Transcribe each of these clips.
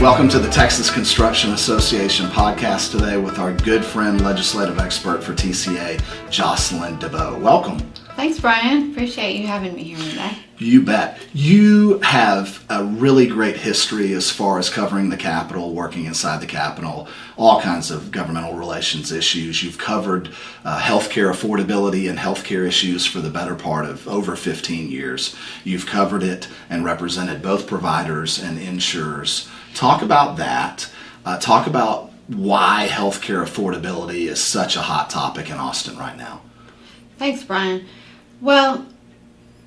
Welcome to the Texas Construction Association podcast today with our good friend, legislative expert for TCA, Jocelyn Dabeau. Welcome. Thanks, Bryan. Appreciate you having me here today. You bet. You have a really great history as far as covering the Capitol, working inside the Capitol, all kinds of governmental relations issues. You've covered healthcare affordability and healthcare issues for the better part of over 15 years. You've covered it and represented both providers and insurers. Talk about that. Talk about why healthcare affordability is such a hot topic in Austin right now. Thanks, Bryan. Well,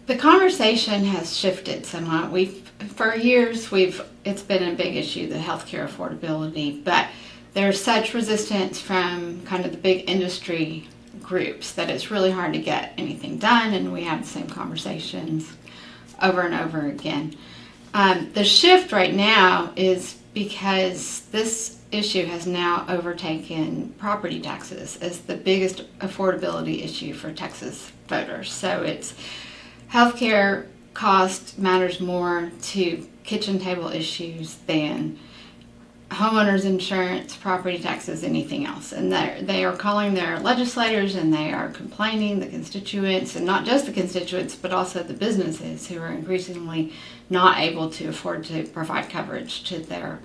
the conversation has shifted somewhat. For years, it's been a big issue, the healthcare affordability, but there's such resistance from kind of the big industry groups that it's really hard to get anything done, and we have the same conversations over and over again. The shift right now is because this issue has now overtaken property taxes as the biggest affordability issue for Texas voters. So it's healthcare cost matters more to kitchen table issues than homeowners insurance, property taxes, anything else. And they are calling their legislators and they are complaining, the constituents, and not just the constituents, but also the businesses who are increasingly not able to afford to provide coverage to their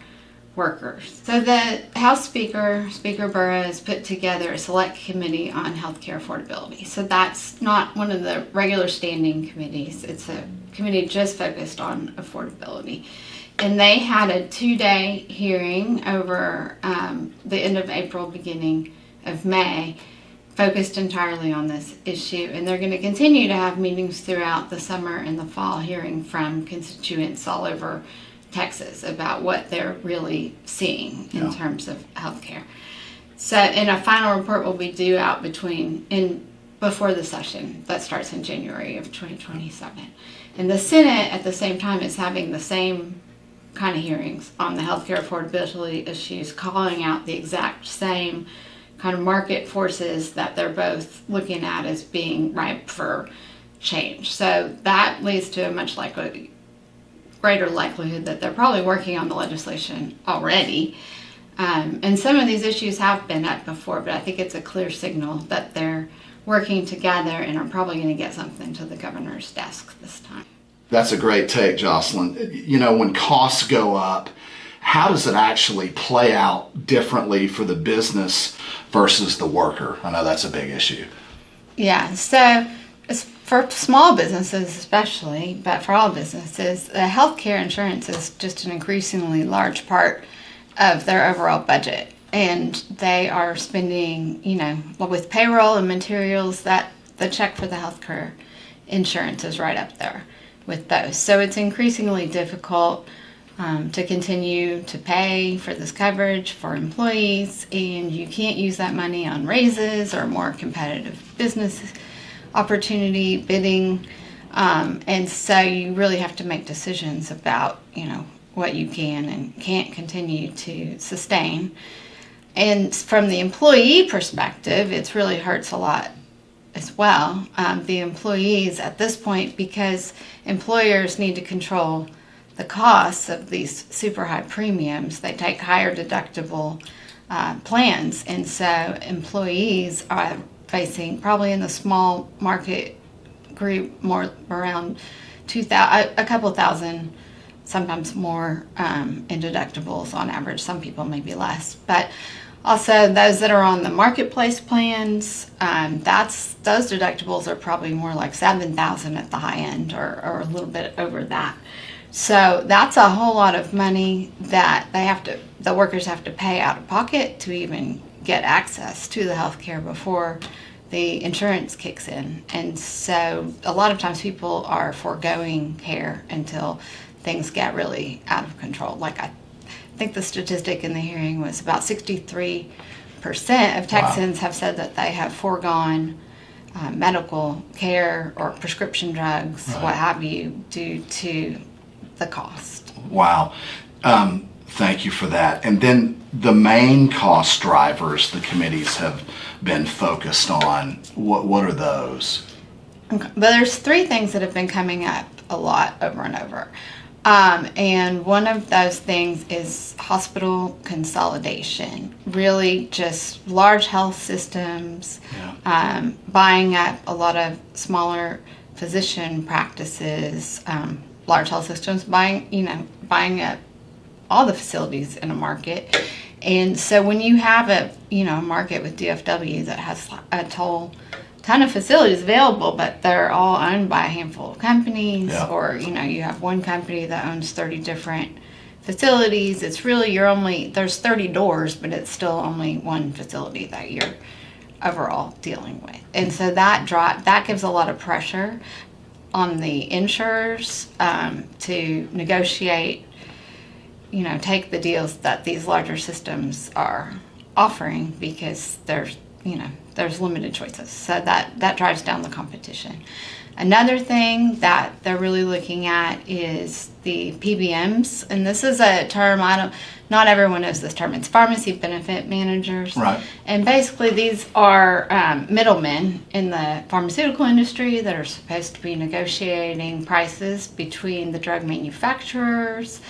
workers. So the House Speaker Burrows, put together a select committee on healthcare affordability. So that's not one of the regular standing committees. It's a committee just focused on affordability. And they had a 2-day hearing over the end of April, beginning of May, focused entirely on this issue. And they're going to continue to have meetings throughout the summer and the fall, hearing from constituents all over Texas about what they're really seeing in terms of healthcare. So, and a final report will be due out before the session that starts in January of 2027. And the Senate at the same time is having the same kind of hearings on the healthcare affordability issues, calling out the exact same kind of market forces that they're both looking at as being ripe for change. So that leads to a much greater likelihood that they're probably working on the legislation already. And some of these issues have been up before, but I think it's a clear signal that they're working together and are probably going to get something to the governor's desk this time. That's a great take, Jocelyn. You know, when costs go up, how does it actually play out differently for the business versus the worker? I know that's a big issue. Yeah, so for small businesses especially, but for all businesses, the healthcare insurance is just an increasingly large part of their overall budget. And they are spending, with payroll and materials, that the check for the healthcare insurance is right up there with those. So it's increasingly difficult to continue to pay for this coverage for employees, and you can't use that money on raises or more competitive business opportunity bidding, and so you really have to make decisions about what you can and can't continue to sustain. And from the employee perspective, it really hurts a lot as well. The employees at this point, because employers need to control the costs of these super high premiums, they take higher deductible plans, and so employees are facing, probably in the small market group, more around a couple thousand, sometimes more in deductibles on average. Some people maybe less, but also those that are on the marketplace plans, those deductibles are probably more like $7,000 at the high end, or a little bit over that. So that's a whole lot of money that the workers have to pay out of pocket to even get access to the health care before the insurance kicks in. And so a lot of times people are foregoing care until things get really out of control. I think the statistic in the hearing was about 63% of Texans have said that they have foregone medical care or prescription drugs, what have you, due to the cost. Wow. Thank you for that. And then the main cost drivers the committees have been focused on, what are those? Okay. But there's 3 things that have been coming up a lot over and over. And one of those things is hospital consolidation. Really, just large health systems buying up a lot of smaller physician practices. Large health systems buying up all the facilities in a market. And so when you have a market with DFW that has a ton of facilities available, but they're all owned by a handful of companies, or you have one company that owns 30 different facilities, it's really there's 30 doors, but it's still only one facility that you're overall dealing with. And so that gives a lot of pressure on the insurers to negotiate, take the deals that these larger systems are offering, because there's limited choices. So that drives down the competition. Another thing that they're really looking at is the PBMs, and this is a term not everyone knows this term. It's pharmacy benefit managers. Right. And basically these are middlemen in the pharmaceutical industry that are supposed to be negotiating prices between the drug manufacturers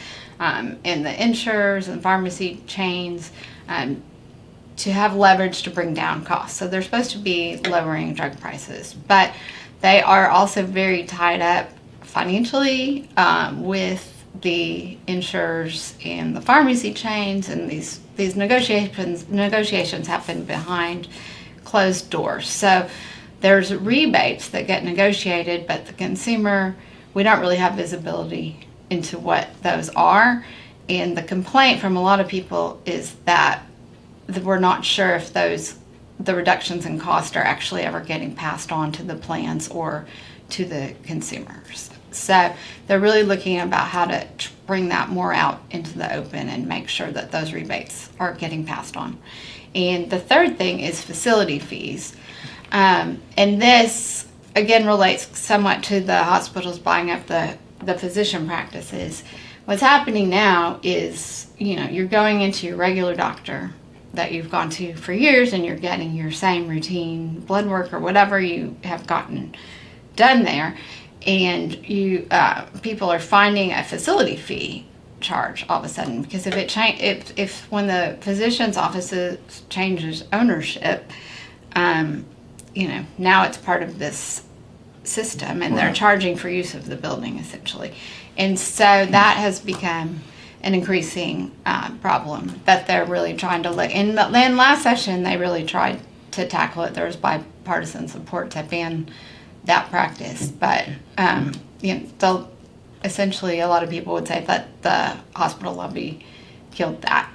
and the insurers and pharmacy chains to have leverage to bring down costs. So they're supposed to be lowering drug prices, but they are also very tied up financially with the insurers and the pharmacy chains, and these negotiations happen behind closed doors. So there's rebates that get negotiated, but the consumer, we don't really have visibility into what those are. And the complaint from a lot of people is that we're not sure if the reductions in cost are actually ever getting passed on to the plans or to the consumers. So they're really looking about how to bring that more out into the open and make sure that those rebates are getting passed on. And the third thing is facility fees. And this, again, relates somewhat to the hospitals buying up the physician practices. What's happening now is, you're going into your regular doctor that you've gone to for years, and you're getting your same routine blood work or whatever you have gotten done there, and people are finding a facility fee charge all of a sudden, because if when the physician's office changes ownership, now it's part of this system, and they're charging for use of the building essentially, and so that has become an increasing problem that they're really trying to look. And then last session, they really tried to tackle it. There was bipartisan support to ban that practice, but essentially a lot of people would say that the hospital lobby killed that.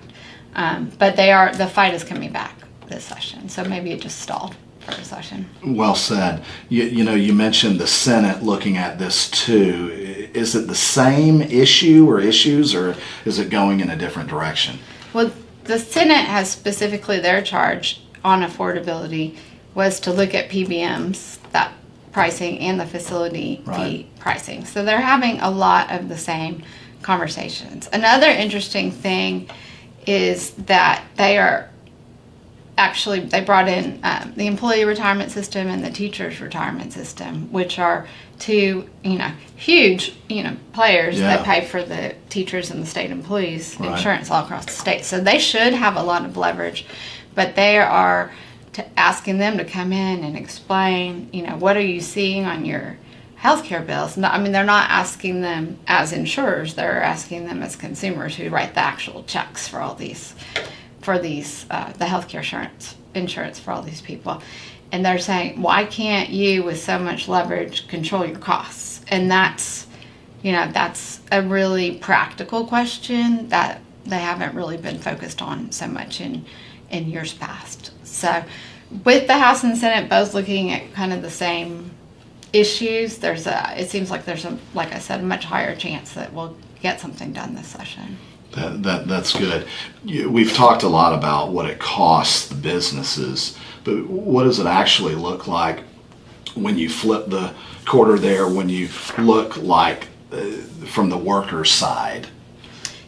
But the fight is coming back this session, so maybe it just stalled for a session. Well said. You mentioned the Senate looking at this too. Is it the same issue or issues, or is it going in a different direction? Well, the Senate has specifically, their charge on affordability was to look at PBMs, that pricing, and the facility fee pricing. So they're having a lot of the same conversations. Another interesting thing is that they brought in the employee retirement system and the teachers retirement system, which are two huge players that pay for the teachers and the state employees insurance all across the state. So they should have a lot of leverage, but they are asking them to come in and explain, what are you seeing on your healthcare bills. They're not asking them as insurers, they're asking them as consumers who write the actual checks for all these the healthcare insurance for all these people. And they're saying, why can't you, with so much leverage, control your costs? And that's a really practical question that they haven't really been focused on so much in years past. So with the House and Senate both looking at kind of the same issues, it seems like there's like I said, a much higher chance that we'll get something done this session. That's good. We've talked a lot about what it costs the businesses, but what does it actually look like when you flip the quarter there, when you look like from the worker's side?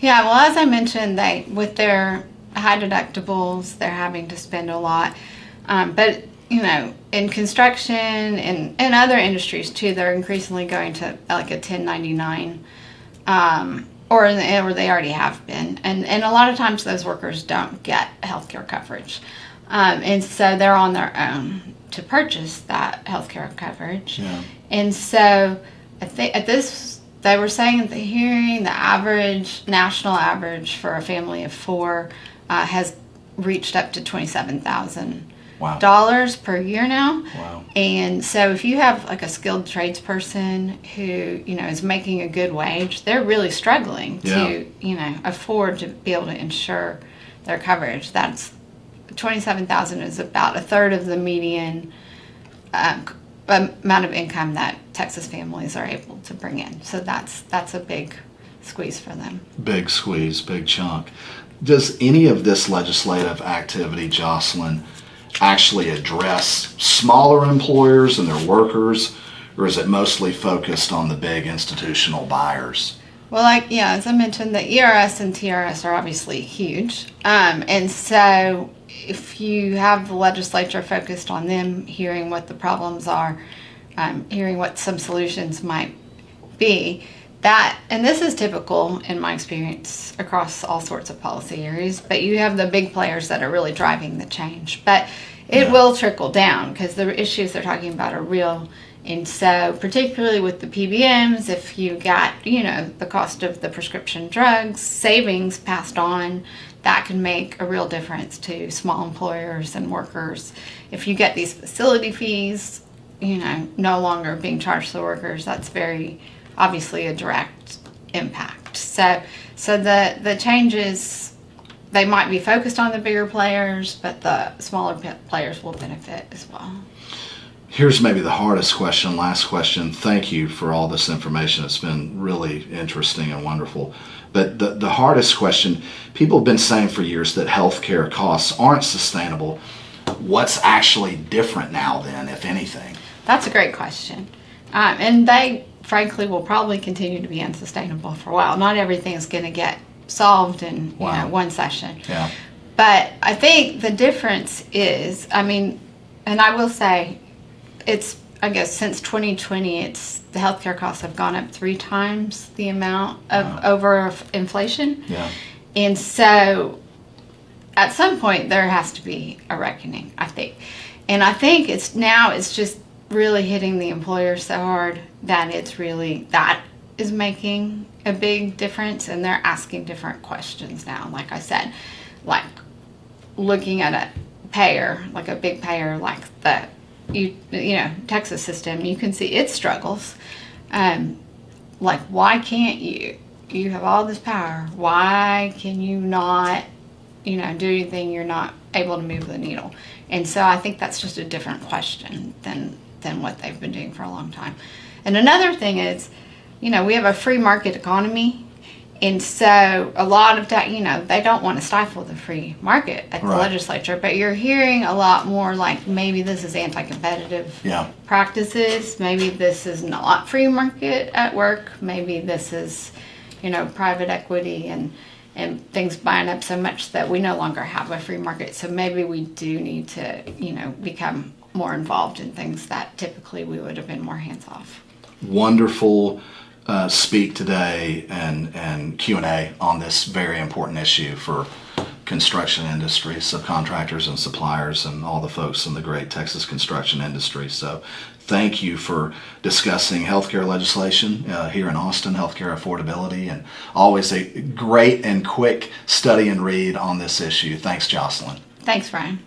Yeah, well, as I mentioned, with their high deductibles, they're having to spend a lot. But, in construction and other industries too, they're increasingly going to like a 1099 or they already have been. And a lot of times those workers don't get health care coverage. And so they're on their own to purchase that health care coverage. Yeah. And so I think they were saying at the hearing, the national average for a family of 4 has reached up to $27,000 per year now. Wow. And so if you have like a skilled tradesperson who, is making a good wage, they're really struggling to, afford to be able to insure their coverage. That's $27,000 is about a third of the median amount of income that Texas families are able to bring in. So that's a big squeeze for them. Big squeeze, big chunk. Does any of this legislative activity, Jocelyn, actually address smaller employers and their workers, or is it mostly focused on the big institutional buyers? Well, as I mentioned, the ERS and TRS are obviously huge. And so if you have the legislature focused on them, hearing what the problems are, hearing what some solutions might be, and this is typical in my experience across all sorts of policy areas, but you have the big players that are really driving the change. But it will trickle down because the issues they're talking about are real. And so particularly with the PBMs, if you got, the cost of the prescription drugs, savings passed on, that can make a real difference to small employers and workers. If you get these facility fees, no longer being charged to the workers, that's very obviously a direct impact. So the changes, they might be focused on the bigger players, but the smaller players will benefit as well. Here's maybe the hardest question, last question. Thank you for all this information. It's been really interesting and wonderful. But the hardest question, people have been saying for years that healthcare costs aren't sustainable. What's actually different now then, if anything? That's a great question. And they, frankly, will probably continue to be unsustainable for a while. Not everything is going to get solved in one session. Yeah. But I think the difference is, and I will say, I guess since 2020, the healthcare costs have gone up 3 times the amount of over inflation. Yeah. And so at some point there has to be a reckoning, I think. And I think it's just really hitting the employer so hard that that is making a big difference, and they're asking different questions now. Like I said, like looking at a payer, like a big payer like the Texas system, you can see its struggles. Like, why can't you have all this power, why can you not do anything? You're not able to move the needle. And so I think that's just a different question than what they've been doing for a long time. And another thing is, we have a free market economy. And so a lot of that, they don't want to stifle the free market at the legislature, but you're hearing a lot more like maybe this is anti-competitive practices. Maybe this is not free market at work. Maybe this is, private equity and things buying up so much that we no longer have a free market. So maybe we do need to, become more involved in things that typically we would have been more hands-off. Wonderful. Speak today and Q&A on this very important issue for construction industry, subcontractors and suppliers, and all the folks in the great Texas construction industry. So thank you for discussing healthcare legislation here in Austin, healthcare affordability, and always a great and quick study and read on this issue. Thanks, Jocelyn. Thanks, Bryan.